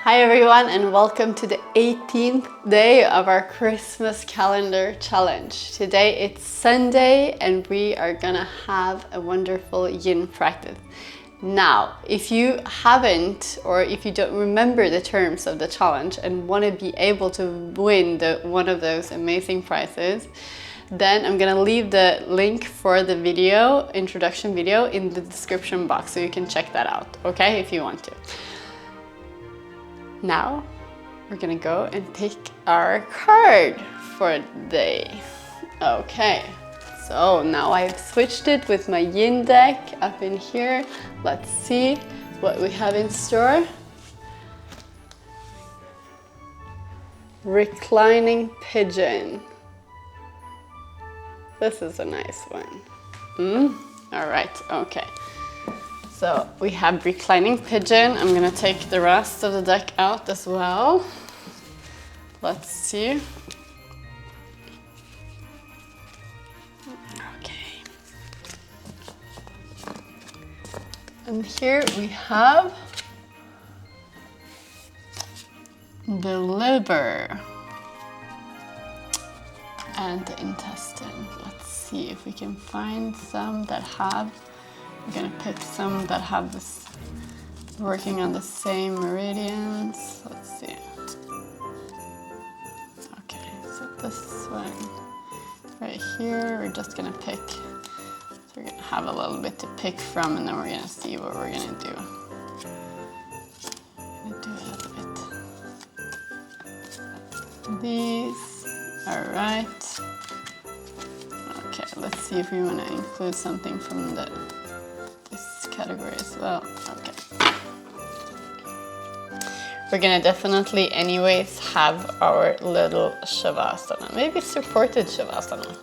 Hi everyone, and welcome to the 18th day of our Christmas calendar challenge. Today it's Sunday and we are gonna have a wonderful yin practice. Now, if you haven't or if you don't remember the terms of the challenge and want to be able to win one of those amazing prizes, then I'm gonna leave the link for the video, introduction video, in the description box so you can check that out, okay, if you want to. Now, we're gonna go and pick our card for the day. Okay, so now I've switched it with my yin deck up in here. Let's see what we have in store. Reclining pigeon. This is a nice one. All right, okay. So we have reclining pigeon. I'm gonna take the rest of the deck out as well. Let's see. Okay. And here we have the liver and the intestine. Let's see if we can find some that have. I'm gonna pick some that have this working on the same meridians. Let's see. Okay, so this one right here, we're just gonna pick. So we're gonna have a little bit to pick from, and then we're gonna see what we're gonna do. I'm gonna do a little bit. These, all right. Okay, let's see if we wanna include something from this category as well. Okay. We're gonna definitely anyways have our little Shavasana, maybe supported Shavasana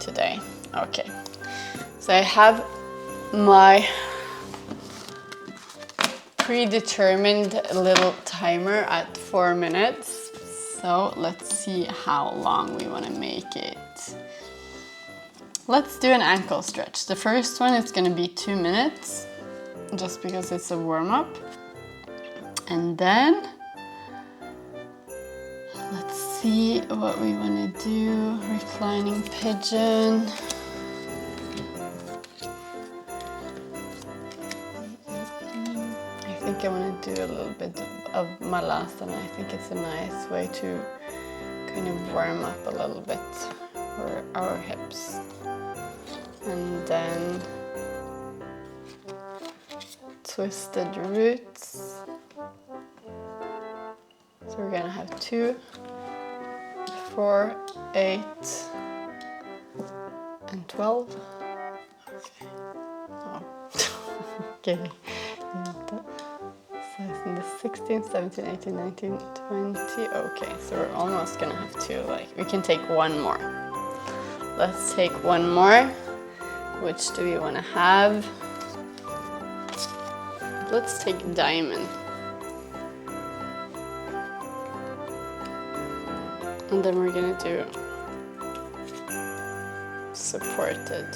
today. Okay. So I have my predetermined little timer at 4 minutes. So let's see how long we wanna make it. Let's do an ankle stretch. The first one is going to be 2 minutes, just because it's a warm-up. And then, let's see what we want to do. Reclining pigeon. I think I want to do a little bit of Malasana. I think it's a nice way to kind of warm up a little bit for our hips. And then twisted roots. So we're gonna have 2, 4, 8, and 12. Okay. Oh. Okay. So in the 16, 17, 18, 19, 20. Okay, so we're almost gonna have 2. Like, we can take one more. Let's take one more. Which do we want to have? Let's take diamond. And then we're going to do supported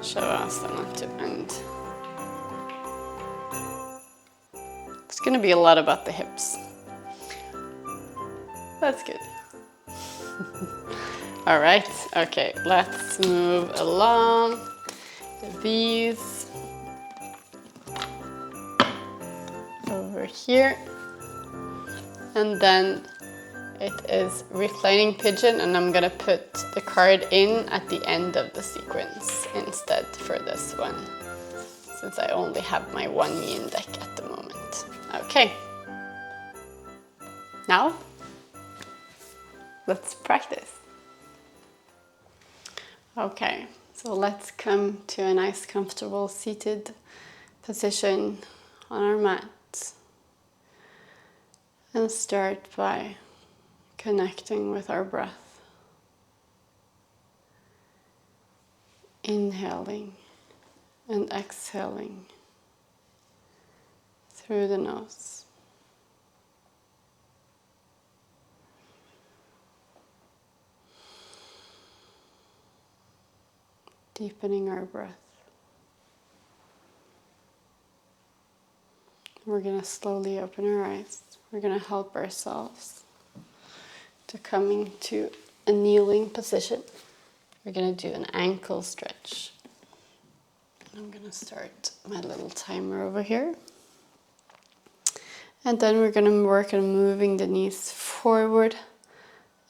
Shavasana to end. It's going to be a lot about the hips. That's good. All right, okay, let's move along. These over here. And then it is reclining pigeon, and I'm gonna put the card in at the end of the sequence instead for this one, since I only have my one yin deck at the moment. Okay. Now, let's practice. Okay, so let's come to a nice comfortable seated position on our mat and start by connecting with our breath. Inhaling and exhaling through the nose. Deepening our breath. We're going to slowly open our eyes. We're going to help ourselves to coming to a kneeling position. We're going to do an ankle stretch. I'm going to start my little timer over here. And then we're going to work on moving the knees forward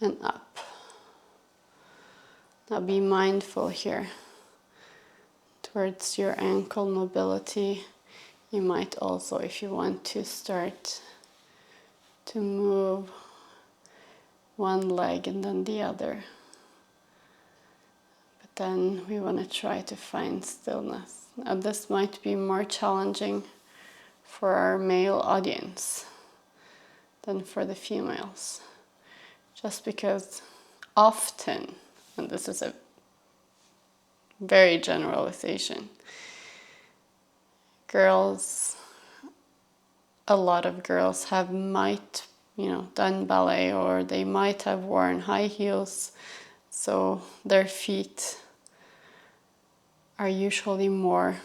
and up. Now be mindful here towards your ankle mobility. You might also, if you want to, start to move one leg and then the other. But then we want to try to find stillness. Now this might be more challenging for our male audience than for the females. Just because often, and this is a very generalization, a lot of girls might done ballet, or they might have worn high heels, so their feet are usually more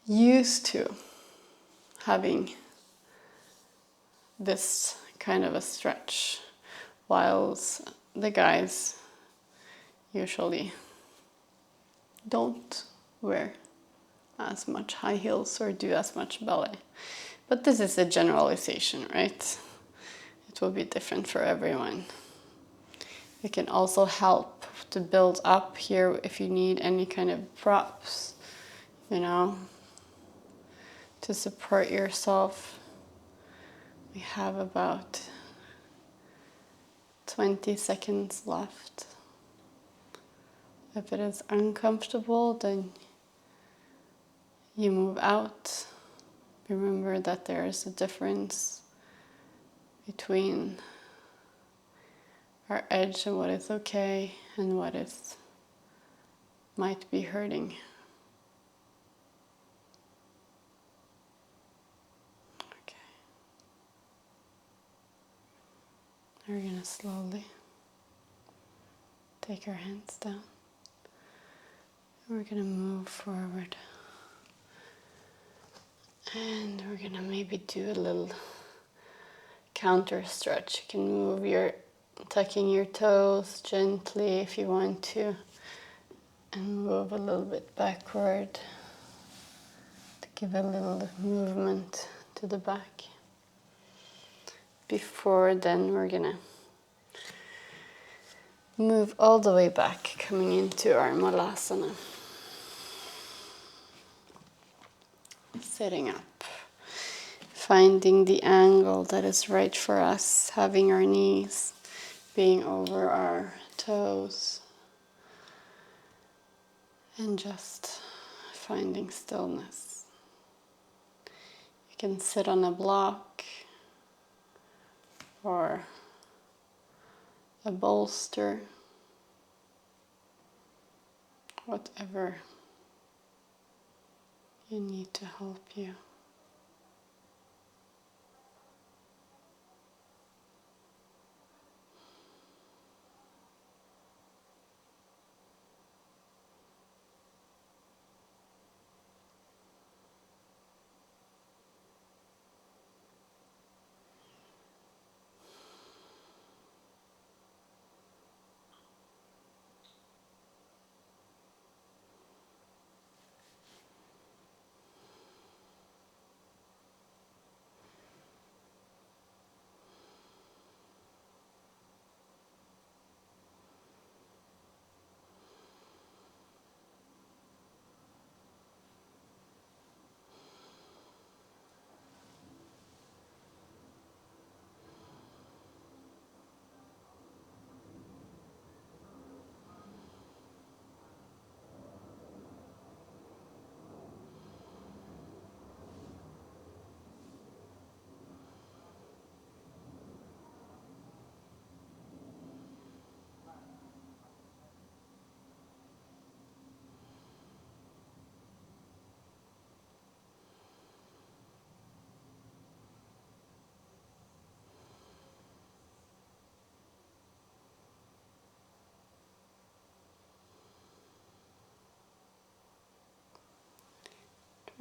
used to having this kind of a stretch, whilst the guys usually don't wear as much high heels or do as much ballet. But this is a generalization, right? It will be different for everyone. It can also help to build up here if you need any kind of props, to support yourself. We have about 20 seconds left. If it is uncomfortable, then you move out. Remember that there is a difference between our edge and what is okay and what might be hurting. Okay. We're going to slowly take our hands down. We're going to move forward. And we're going to maybe do a little counter stretch. You can move tucking your toes gently if you want to, and move a little bit backward to give a little movement to the back. Before then, we're going to move all the way back, coming into our Malasana. Sitting up, finding the angle that is right for us, having our knees being over our toes, and just finding stillness. You can sit on a block or a bolster, whatever you need to help you.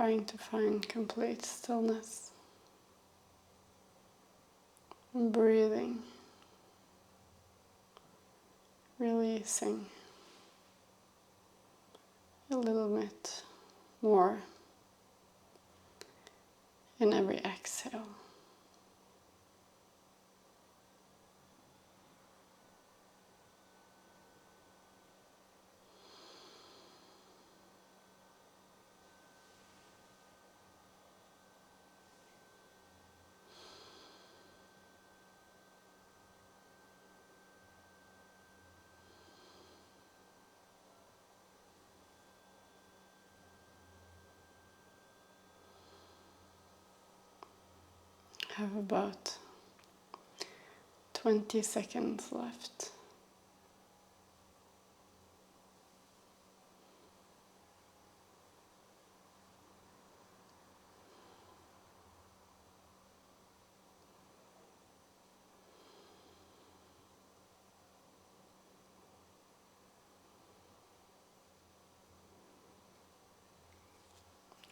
trying to find complete stillness and breathing, releasing a little bit more in every exhale. Have about 20 seconds left.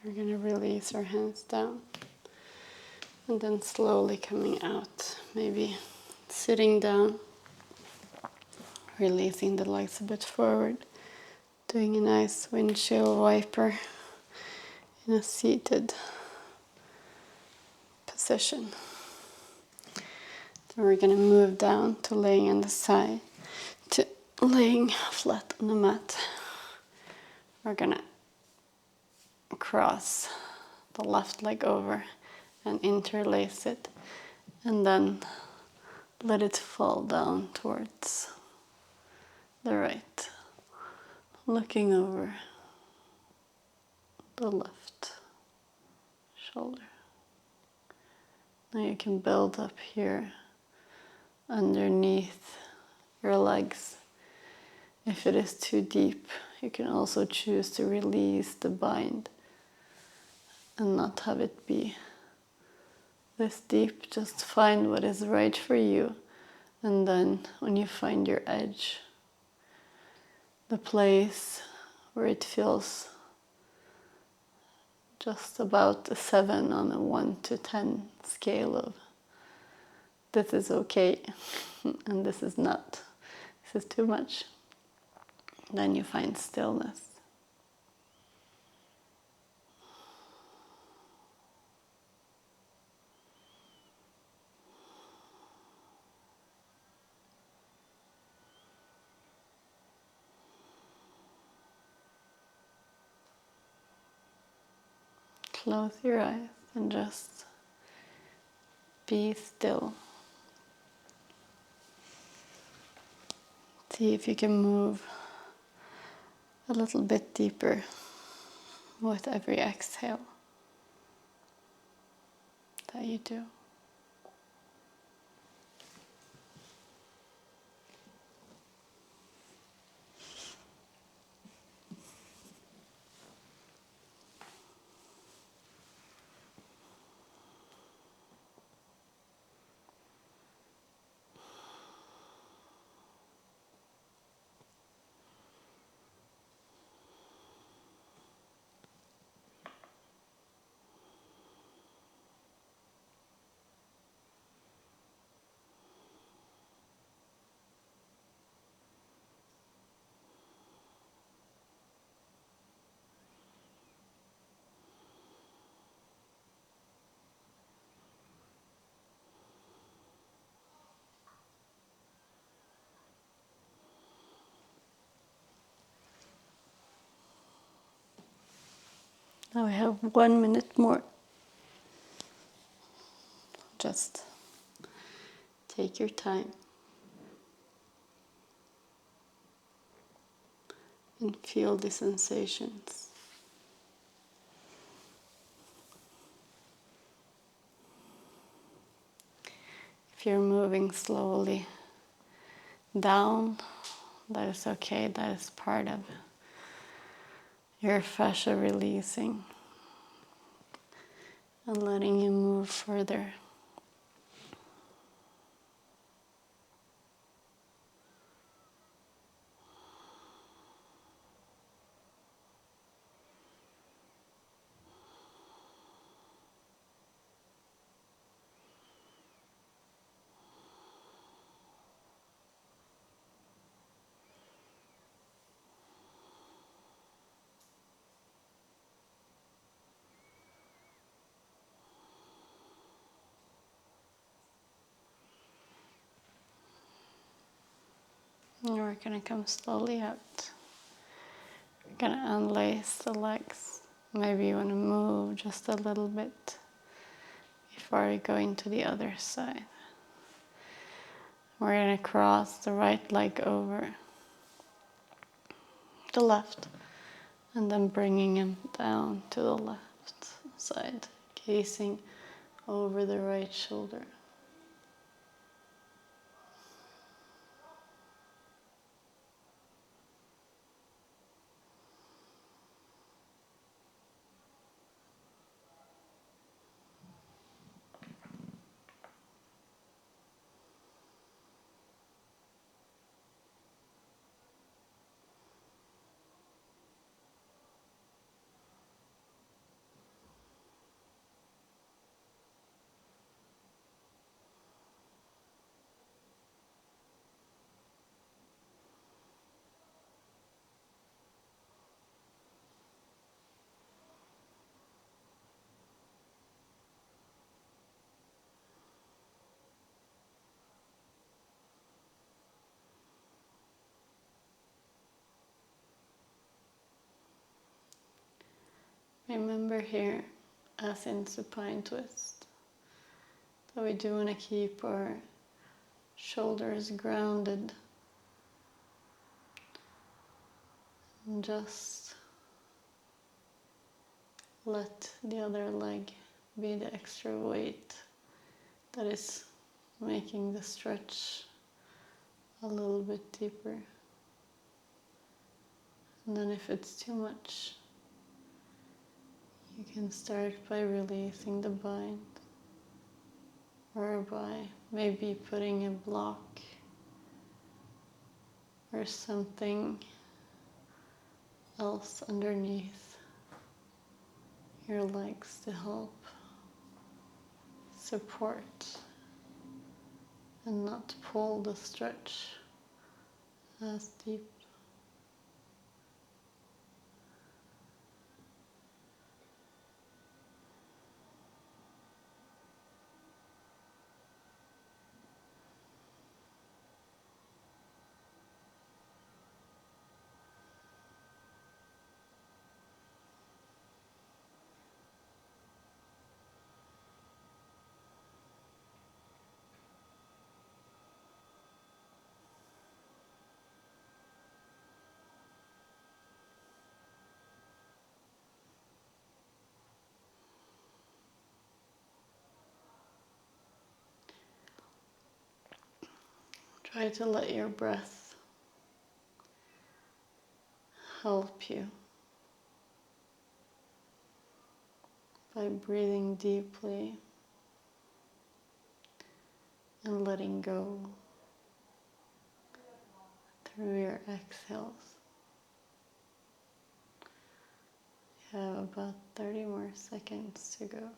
We're going to release our hands down and then slowly coming out, maybe sitting down, releasing the legs a bit forward, doing a nice windshield wiper in a seated position. So we're going to move down to laying on the side, to laying flat on the mat. We're going to cross the left leg over and interlace it, and then let it fall down towards the right, looking over the left shoulder. Now you can build up here underneath your legs. If it is too deep, you can also choose to release the bind and not have it be this deep. Just find what is right for you, and then when you find your edge, the place where it feels just about a 7 on a 1 to 10 scale of this is okay and this is not, this is too much, then you find stillness. Close your eyes and just be still. See if you can move a little bit deeper with every exhale that you do. Now we have 1 minute more. Just take your time and feel the sensations. If you're moving slowly down, that is okay. That is part of your fascia releasing and letting you move further. And we're going to come slowly out. We're going to unlace the legs. Maybe you want to move just a little bit before we go into the other side. We're going to cross the right leg over the left and then bringing him down to the left side, gazing over the right shoulder. Remember here, as in supine twist, that we do want to keep our shoulders grounded and just let the other leg be the extra weight that is making the stretch a little bit deeper. And then if it's too much, you can start by releasing the bind, or by maybe putting a block or something else underneath your legs to help support and not pull the stretch as deep. Try to let your breath help you by breathing deeply and letting go through your exhales. You have about 30 more seconds to go.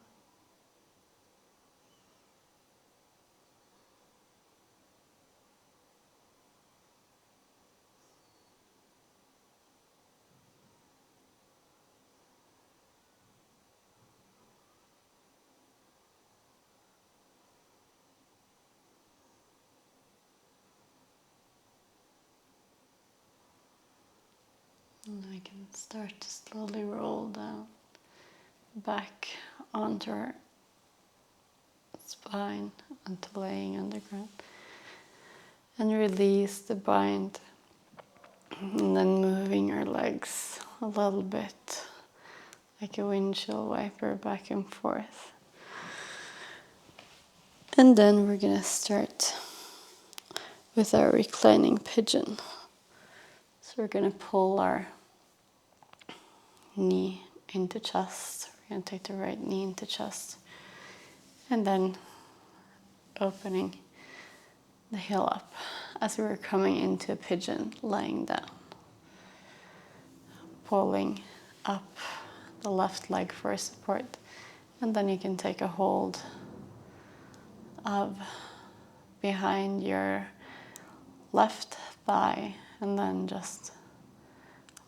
And I can start to slowly roll down back onto our spine until laying on the ground. And release the bind. And then moving our legs a little bit like a windshield wiper back and forth. And then we're going to start with our reclining pigeon. So we're going to pull our knee into chest. We're going to take the right knee into chest. And then opening the heel up as we're coming into a pigeon, lying down. Pulling up the left leg for support. And then you can take a hold of behind your left thigh and then just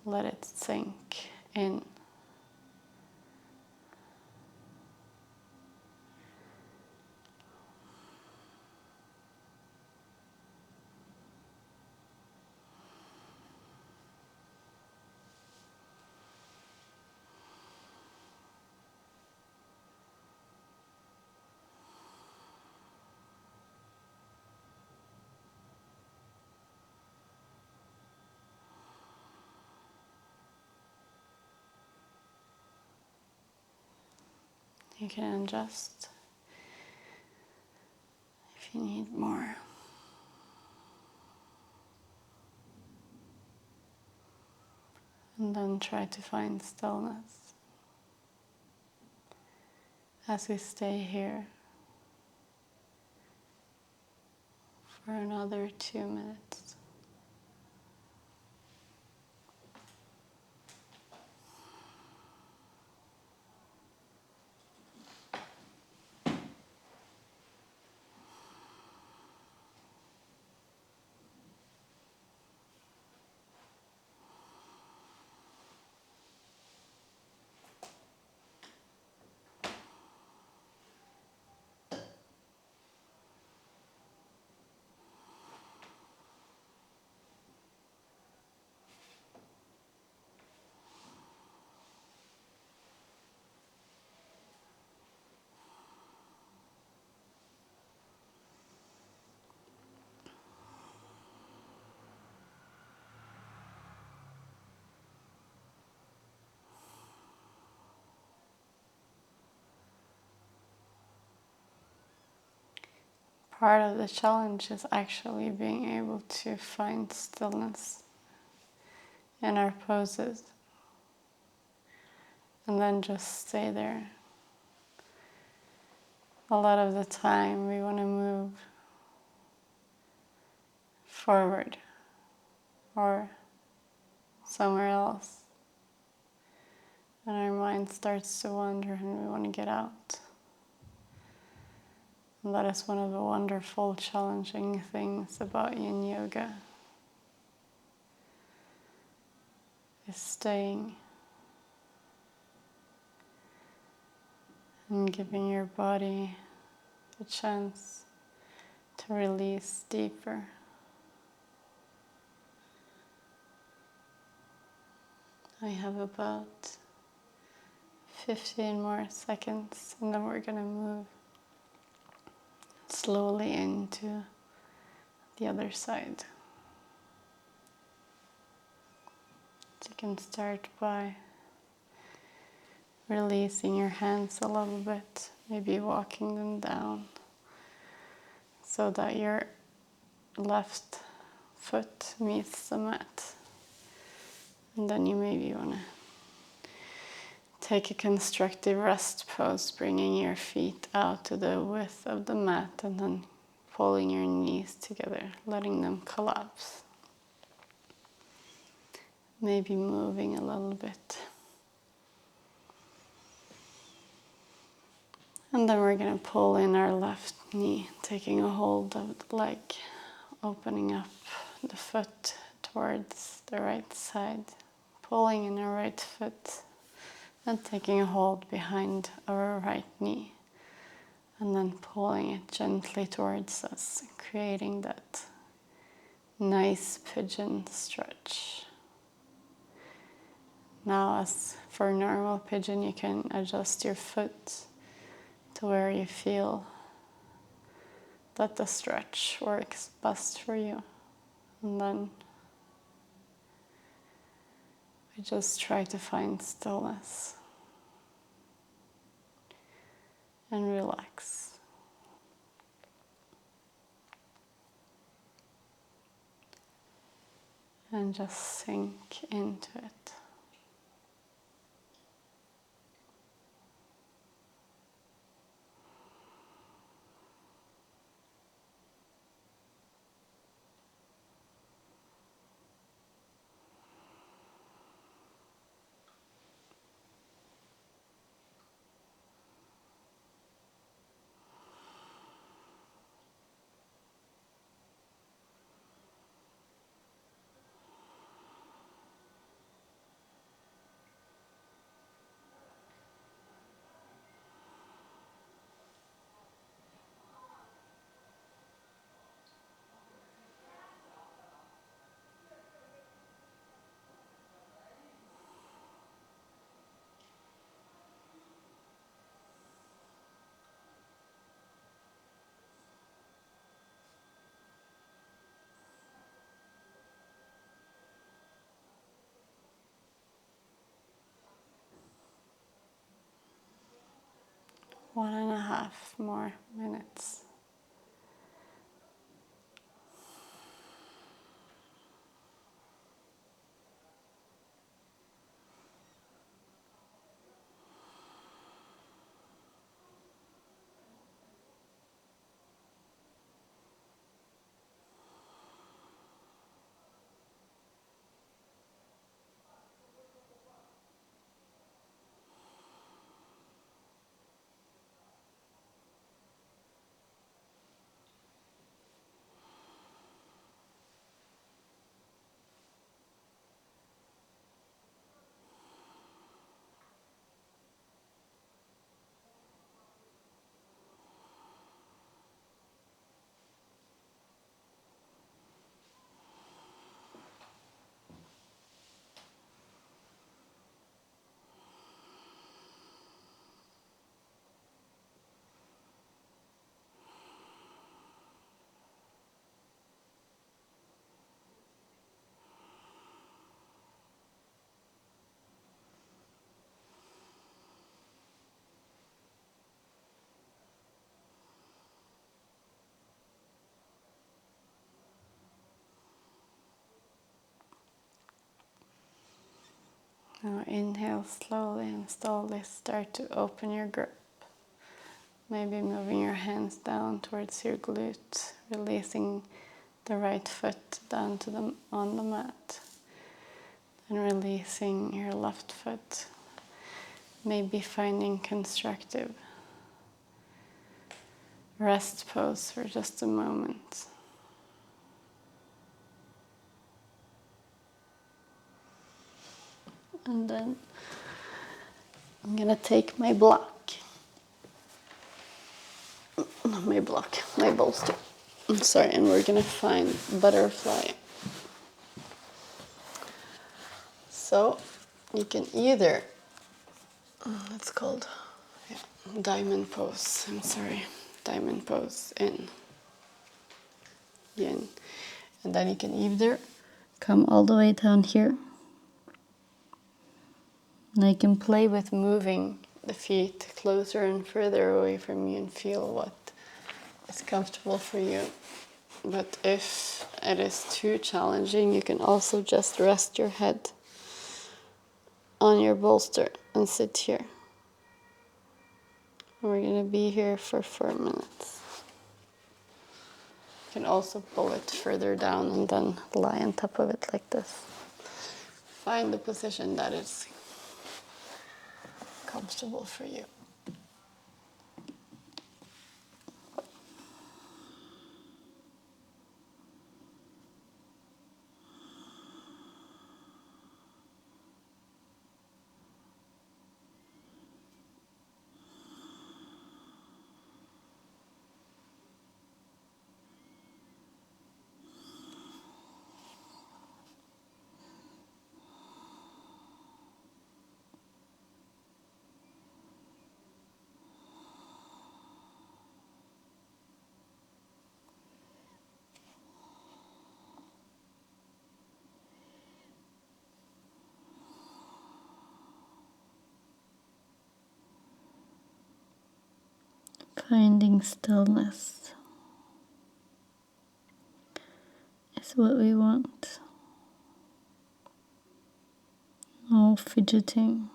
let it sink in. You can adjust if you need more. And then try to find stillness as we stay here for another 2 minutes. Part of the challenge is actually being able to find stillness in our poses and then just stay there. A lot of the time we want to move forward or somewhere else, and our mind starts to wander and we want to get out. And that is one of the wonderful, challenging things about Yin Yoga, is staying and giving your body a chance to release deeper. I have about 15 more seconds and then we're going to move slowly into the other side. So you can start by releasing your hands a little bit, maybe walking them down so that your left foot meets the mat. And then you maybe want to take a constructive rest pose, bringing your feet out to the width of the mat and then pulling your knees together, letting them collapse. Maybe moving a little bit. And then we're going to pull in our left knee, taking a hold of the leg, opening up the foot towards the right side, pulling in our right foot and taking a hold behind our right knee, and then pulling it gently towards us, creating that nice pigeon stretch. Now, as for normal pigeon, you can adjust your foot to where you feel that the stretch works best for you. And then we just try to find stillness and relax. And just sink into it. 1.5 more minutes. Now inhale slowly and slowly start to open your grip. Maybe moving your hands down towards your glute, releasing the right foot down to on the mat, and releasing your left foot. Maybe finding constructive rest pose for just a moment. And then I'm gonna take my block. Not my block, my bolster. I'm sorry, and we're gonna find butterfly. So you can either, it's called diamond pose. I'm sorry, diamond pose in yin. And then you can either come all the way down here. And I can play with moving the feet closer and further away from you and feel what is comfortable for you. But if it is too challenging, you can also just rest your head on your bolster and sit here. And we're going to be here for 4 minutes. You can also pull it further down and then lie on top of it like this. Find the position that is comfortable for you. Finding stillness is what we want. No fidgeting.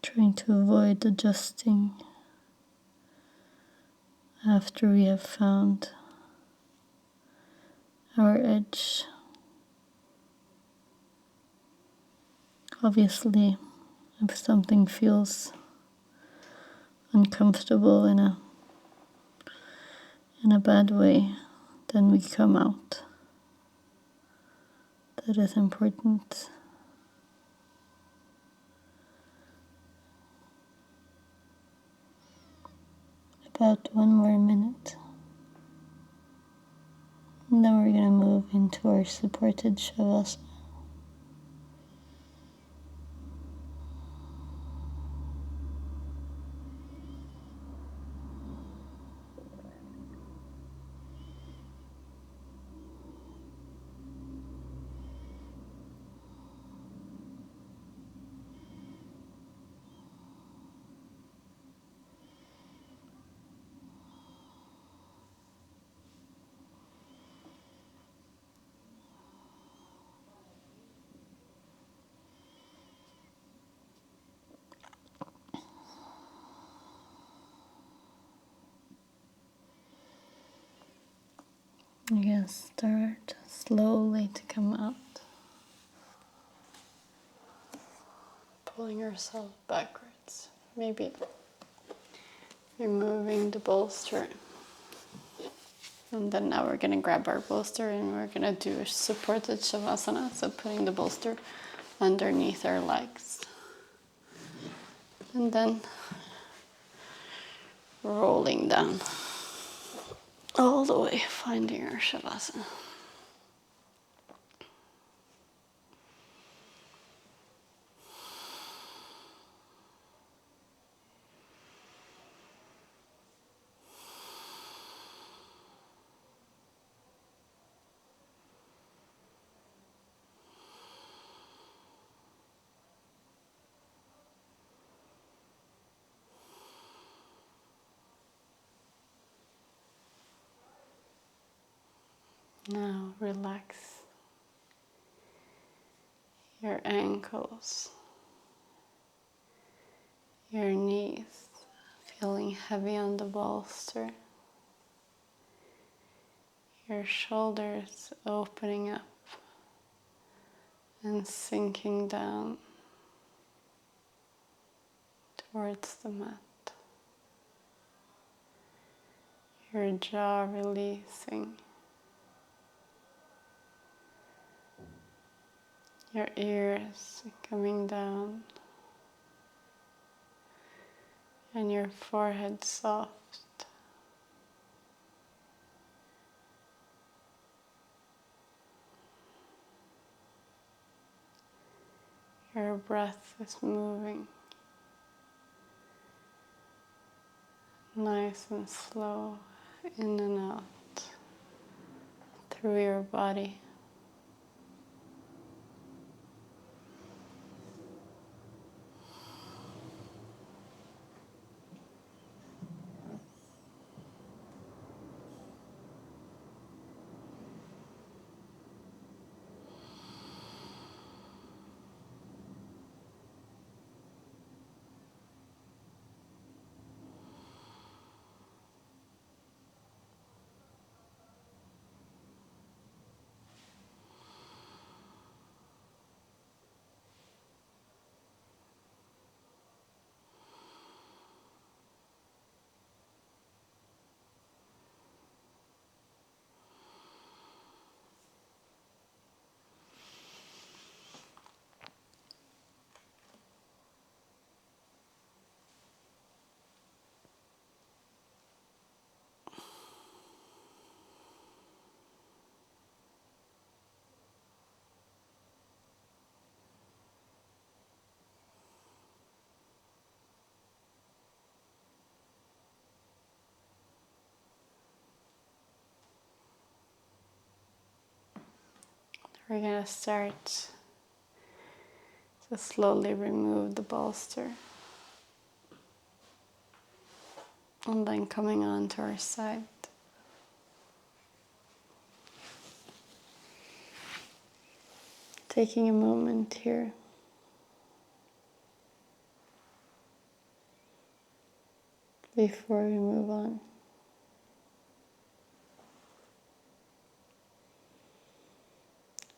Trying to avoid adjusting after we have found our edge. Obviously, if something feels uncomfortable in a bad way, then we come out. That is important. About 1 more minute. And then we're going to move into our supported Shavasana. You can start slowly to come out. Pulling yourself backwards. Maybe removing the bolster. And then now we're going to grab our bolster and we're going to do a supported shavasana. So putting the bolster underneath our legs. And then rolling down all the way, finding our shavasana. Now relax your ankles, your knees, feeling heavy on the bolster, your shoulders opening up and sinking down towards the mat, your jaw releasing, your ears coming down, and your forehead soft. Your breath is moving, nice and slow, in and out, through your body. We're going to start to slowly remove the bolster. And then coming on to our side. Taking a moment here. Before we move on.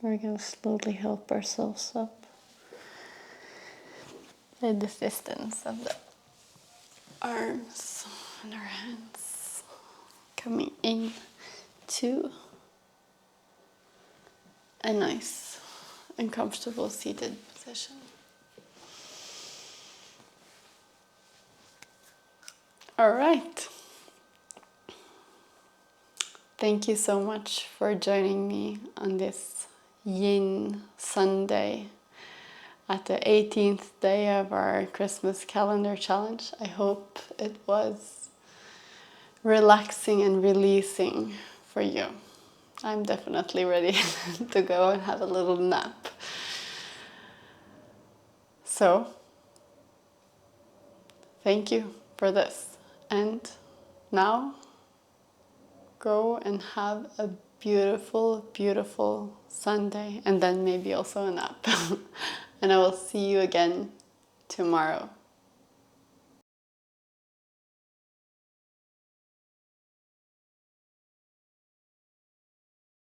We're going to slowly help ourselves up by the distance of the arms and our hands, coming in to a nice and comfortable seated position. All right. Thank you so much for joining me on this Yin Sunday at the 18th day of our Christmas calendar challenge. I hope it was relaxing and releasing for you. I'm definitely ready to go and have a little nap. So, thank you for this. And now, go and have a beautiful, beautiful Sunday, and then maybe also a nap. And I will see you again tomorrow.